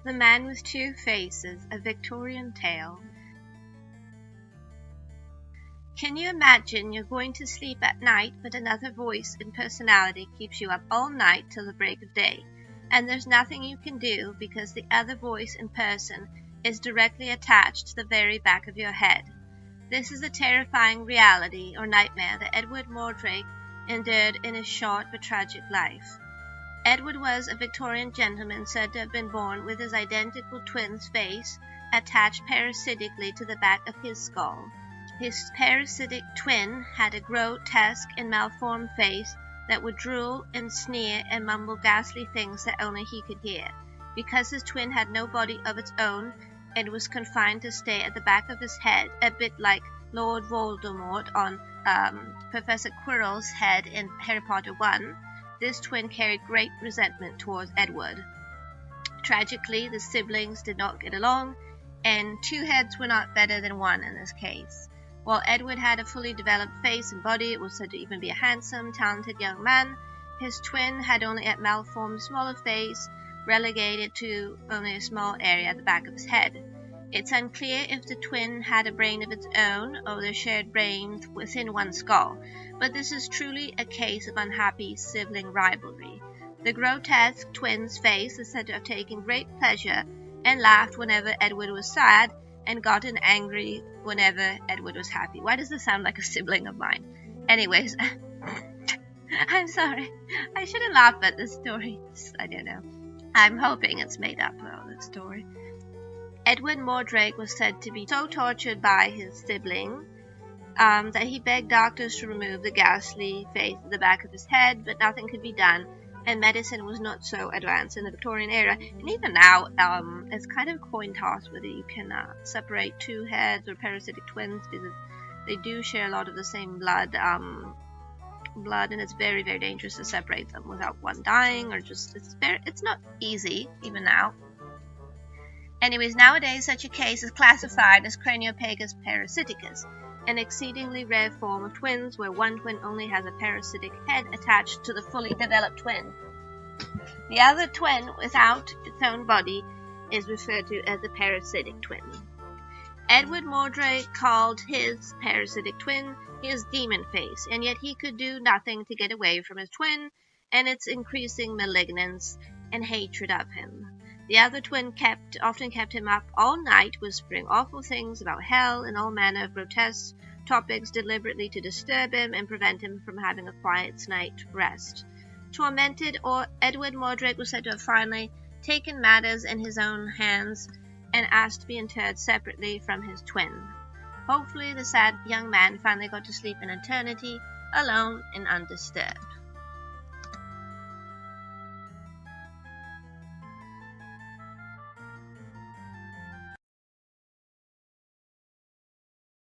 The Man with Two Faces, a Victorian Tale. Can you imagine you're going to sleep at night, but another voice and personality keeps you up all night till the break of day, and there's nothing you can do because the other voice and person is directly attached to the very back of your head? This is a terrifying reality or nightmare that Edward Mordrake endured in his short but tragic life. Edward was a Victorian gentleman said to have been born with his identical twin's face attached parasitically to the back of his skull. His parasitic twin had a grotesque and malformed face that would drool and sneer and mumble ghastly things that only he could hear. Because his twin had no body of its own and was confined to stay at the back of his head, a bit like Lord Voldemort on Professor Quirrell's head in Harry Potter 1, this twin carried great resentment towards Edward. Tragically, the siblings did not get along, and two heads were not better than one in this case. While Edward had a fully developed face and body, was said to even be a handsome, talented young man, his twin had only a malformed, smaller face, relegated to only a small area at the back of his head. It's unclear if the twin had a brain of its own or they shared brains within one skull, but this is truly a case of unhappy sibling rivalry. The grotesque twin's face is said to have taken great pleasure and laughed whenever Edward was sad and gotten angry whenever Edward was happy. Why does this sound like a sibling of mine? Anyways, I'm sorry. I shouldn't laugh at this story. I don't know. I'm hoping it's made up, though, the story. Edward Mordrake was said to be so tortured by his sibling that he begged doctors to remove the ghastly face at the back of his head, but nothing could be done, and medicine was not so advanced in the Victorian era. And even now, it's kind of a coin toss whether you can separate two heads or parasitic twins, because they do share a lot of the same blood, and it's very, very dangerous to separate them without one dying, or just it's not easy even now. Anyways, nowadays such a case is classified as craniopagus parasiticus, an exceedingly rare form of twins where one twin only has a parasitic head attached to the fully developed twin. The other twin, without its own body, is referred to as a parasitic twin. Edward Mordrake called his parasitic twin his demon face, and yet he could do nothing to get away from his twin and its increasing malignance and hatred of him. The other twin often kept him up all night, whispering awful things about hell and all manner of grotesque topics deliberately to disturb him and prevent him from having a quiet night's rest. Tormented, Edward Mordrake was said to have finally taken matters in his own hands and asked to be interred separately from his twin. Hopefully, the sad young man finally got to sleep in eternity, alone and undisturbed.